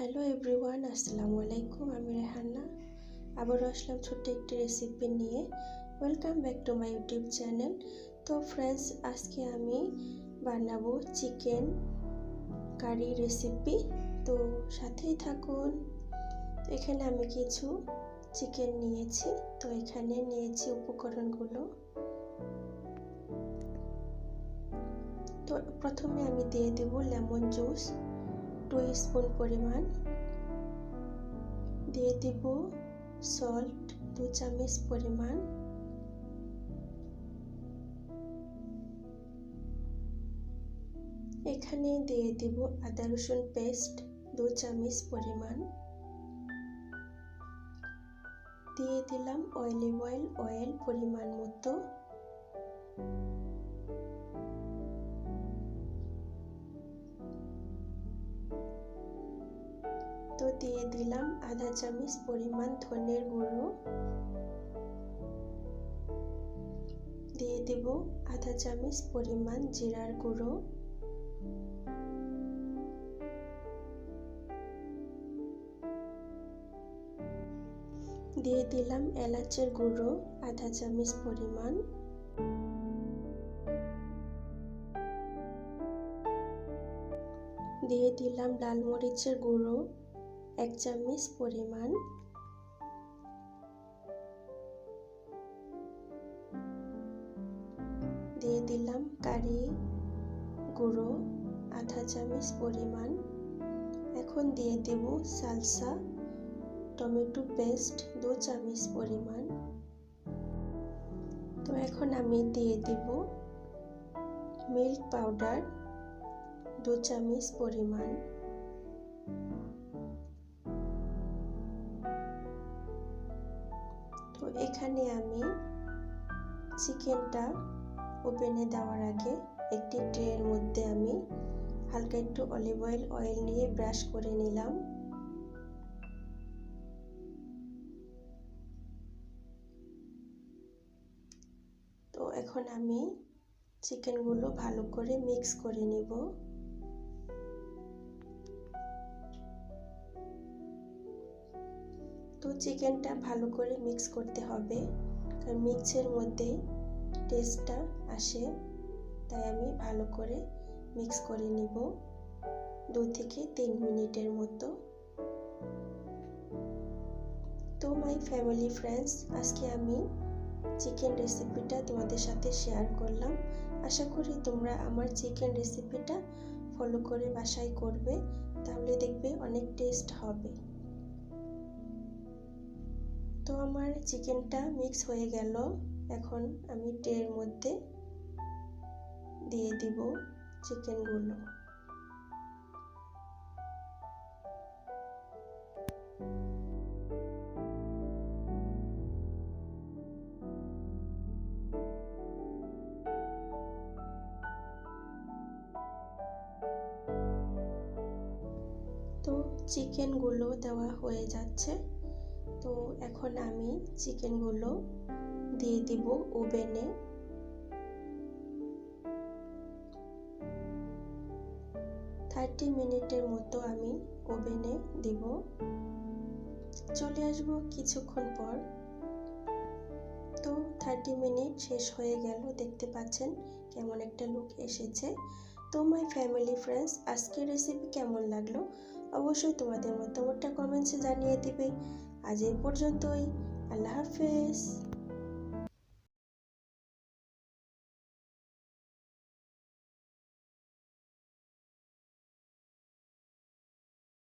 Hello everyone, আসসালামু আলাইকুম। আমি রেহানা আবারও আসলাম ছোট্ট একটি রেসিপি নিয়ে। Welcome back to my YouTube channel. তো ফ্রেন্ডস, আজকে আমি বানাবো চিকেন কারি রেসিপি, তো সাথেই থাকুন। এখানে আমি কিছু চিকেন নিয়েছি, তো এখানে নিয়েছি উপকরণগুলো। তো প্রথমে আমি দিয়ে দেব লেমন জুস 2 স্পুন পরিমাণ, দিয়ে দিব সল্ট 2 চামচ পরিমাণ, এখানে দিয়ে দিব আদা রসুন পেস্ট 2 চামচ পরিমাণ, দিয়ে দিলাম অলিভ অয়েল পরিমাণ মতো, তো দিয়ে দিলাম আধা চামচ পরিমাণ ধনের গুঁড়ো, দিয়ে দেব আধা চামচ পরিমাণ জিরার গুঁড়ো, দিয়ে দিলাম এলাচের গুঁড়ো আধা চামচ পরিমাণ, দিয়ে দিলাম লাল মরিচের গুঁড়ো 1 চামচ পরিমাণ, দিয়ে দিলাম কারি গুঁড়ো আধা চামচ পরিমাণ। এখন দিয়ে দেব সালসা টমেটো পেস্ট 2 চামচ পরিমাণ। তো এখন আমি দিয়ে দেব মিল্ক পাউডার 2 চামচ পরিমাণ। তো এখানে আমি চিকেনটা ওভেনে দেওয়ার আগে একটি ট্রের মধ্যে আমি হালকা একটু অলিভ অয়েল নিয়ে ব্রাশ করে নিলাম। তো এখন আমি চিকেনগুলো ভালো করে মিক্স করে নিব। তো চিকেনটা ভালো করে মিক্স করতে হবে, কারণ মিক্সের মধ্যে টেস্টটা আসে, তাই আমি ভালো করে মিক্স করে নিব 2 থেকে 3 মিনিটের মতো। তো মাই ফ্যামিলি ফ্রেন্ডস, আজকে আমি চিকেন রেসিপিটা তোমাদের সাথে শেয়ার করলাম। আশা করি তোমরা আমার চিকেন রেসিপিটা ফলো করে বাসায় করবে, তাহলে দেখবে অনেক টেস্ট হবে। তো আমার চিকেনটা মিক্স হয়ে গেল, এখন আমি ট্রের মধ্যে দিয়ে দিব চিকেনগুলো। তো চিকেনগুলো দেওয়া হয়ে যাচ্ছে, তো এখন আমি চিকেনগুলো দিয়ে দিব ওভেনে। থার্টি মিনিটের মতো আমি ওভেনে দিব। চলে আসব কিছুক্ষণ পর। তো 30 মিনিট শেষ হয়ে গেল, দেখতে পাচ্ছেন কেমন একটা লুক এসেছে। তো মাই ফ্যামিলি ফ্রেন্ডস, আজকের রেসিপি কেমন লাগলো অবশ্যই তোমাদের মতামতটা কমেন্টসে জানিয়ে দিবে। আজ এই পর্যন্তই, আল্লাহ হাফেজ।